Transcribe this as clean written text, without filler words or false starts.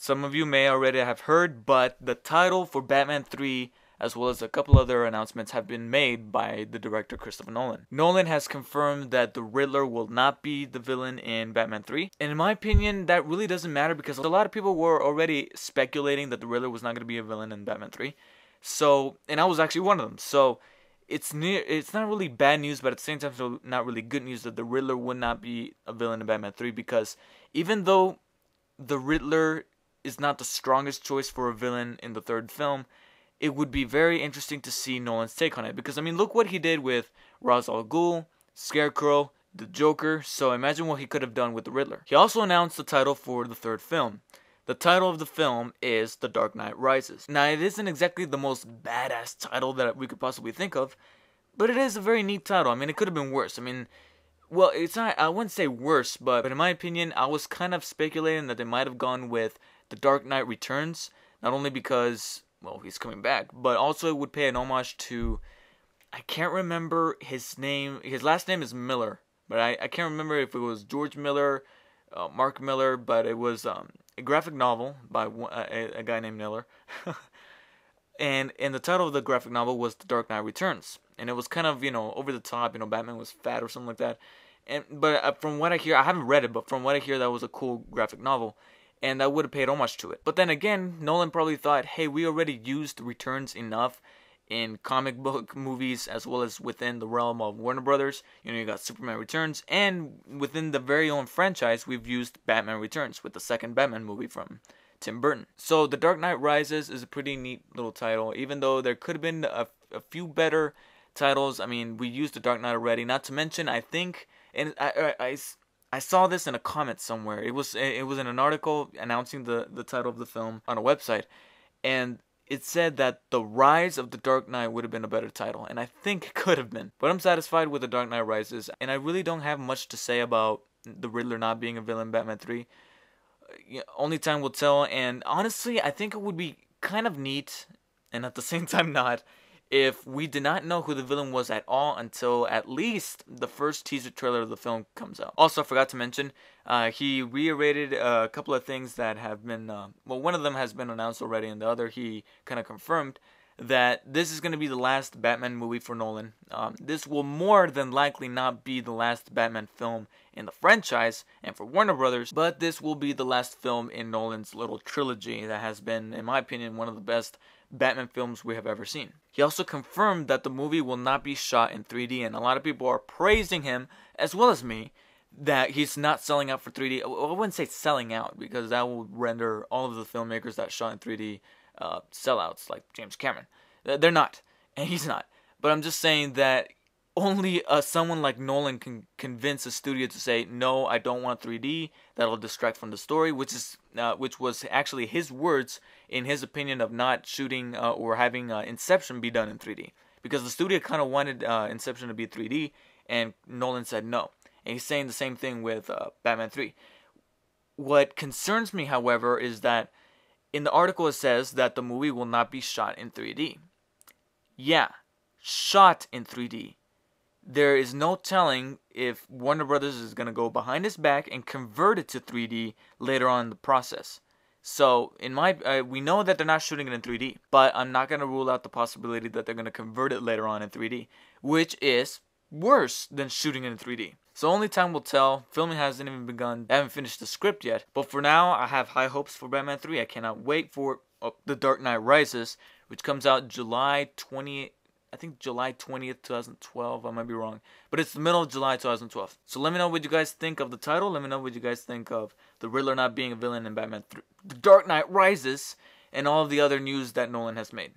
some of you may already have heard, but the title for Batman 3, as well as a couple other announcements, have been made by the director Christopher Nolan. Nolan has confirmed that the Riddler will not be the villain in Batman 3. And in my opinion, that really doesn't matter because a lot of people were already speculating that the Riddler was not going to be a villain in Batman 3. So, and I was actually one of them. So, it's not really bad news, but at the same time, it's not really good news that the Riddler would not be a villain in Batman 3, because even though the Riddler is not the strongest choice for a villain in the third film, it would be very interesting to see Nolan's take on it. Because, I mean, look what he did with Ra's al Ghul, Scarecrow, the Joker, so imagine what he could have done with the Riddler. He also announced the title for the third film. The title of the film is The Dark Knight Rises. Now, it isn't exactly the most badass title that we could possibly think of, but it is a very neat title. I mean, it could have been worse. I mean, well, it's not, I wouldn't say worse, but in my opinion, I was kind of speculating that they might have gone with The Dark Knight Returns, not only because, well, he's coming back, but also it would pay an homage to, I can't remember his name, his last name is Miller, but I can't remember if it was George Miller, Mark Miller, but it was a graphic novel by a guy named Miller. And the title of the graphic novel was The Dark Knight Returns. And it was kind of, over the top, Batman was fat or something like that. But from what I hear, I haven't read it, but from what I hear, that was a cool graphic novel. And that would have paid homage to it. But then again, Nolan probably thought, hey, we already used Returns enough in comic book movies as well as within the realm of Warner Brothers. You got Superman Returns, and within the very own franchise, we've used Batman Returns with the second Batman movie from Tim Burton. So The Dark Knight Rises is a pretty neat little title, even though there could have been a few better titles. I mean, we used The Dark Knight already, not to mention, I think, and I saw this in a comment somewhere. It was in an article announcing the title of the film on a website, and it said that The Rise of the Dark Knight would have been a better title, and I think it could have been. But I'm satisfied with The Dark Knight Rises, and I really don't have much to say about the Riddler not being a villain in Batman 3. Only time will tell, and honestly, I think it would be kind of neat, and at the same time not, if we did not know who the villain was at all until at least the first teaser trailer of the film comes out. Also, I forgot to mention, he reiterated a couple of things that have been, well, one of them has been announced already, and the other he kind of confirmed that this is going to be the last Batman movie for Nolan. This will more than likely not be the last Batman film in the franchise and for Warner Brothers, but this will be the last film in Nolan's little trilogy that has been, in my opinion, one of the best Batman films we have ever seen. He also confirmed that the movie will not be shot in 3D, and a lot of people are praising him, as well as me, that he's not selling out for 3D. I wouldn't say selling out, because that will render all of the filmmakers that shot in 3D sellouts, like James Cameron. They're not, and he's not. But I'm just saying that only someone like Nolan can convince a studio to say, no, I don't want 3D. That'll distract from the story, which was actually his words in his opinion of not shooting or having Inception be done in 3D. Because the studio kind of wanted Inception to be 3D, and Nolan said no. And he's saying the same thing with Batman 3. What concerns me, however, is that in the article it says that the movie will not be shot in 3D. Yeah, shot in 3D. There is no telling if Warner Brothers is going to go behind his back and convert it to 3D later on in the process. So, we know that they're not shooting it in 3D, but I'm not going to rule out the possibility that they're going to convert it later on in 3D, which is worse than shooting it in 3D. So only time will tell. Filming hasn't even begun. I haven't finished the script yet, but for now, I have high hopes for Batman 3. I cannot wait for The Dark Knight Rises, which comes out July 20th, 2012. I might be wrong, but it's the middle of July 2012. So let me know what you guys think of the title. Let me know what you guys think of the Riddler not being a villain in Batman 3, The Dark Knight Rises, and all of the other news that Nolan has made.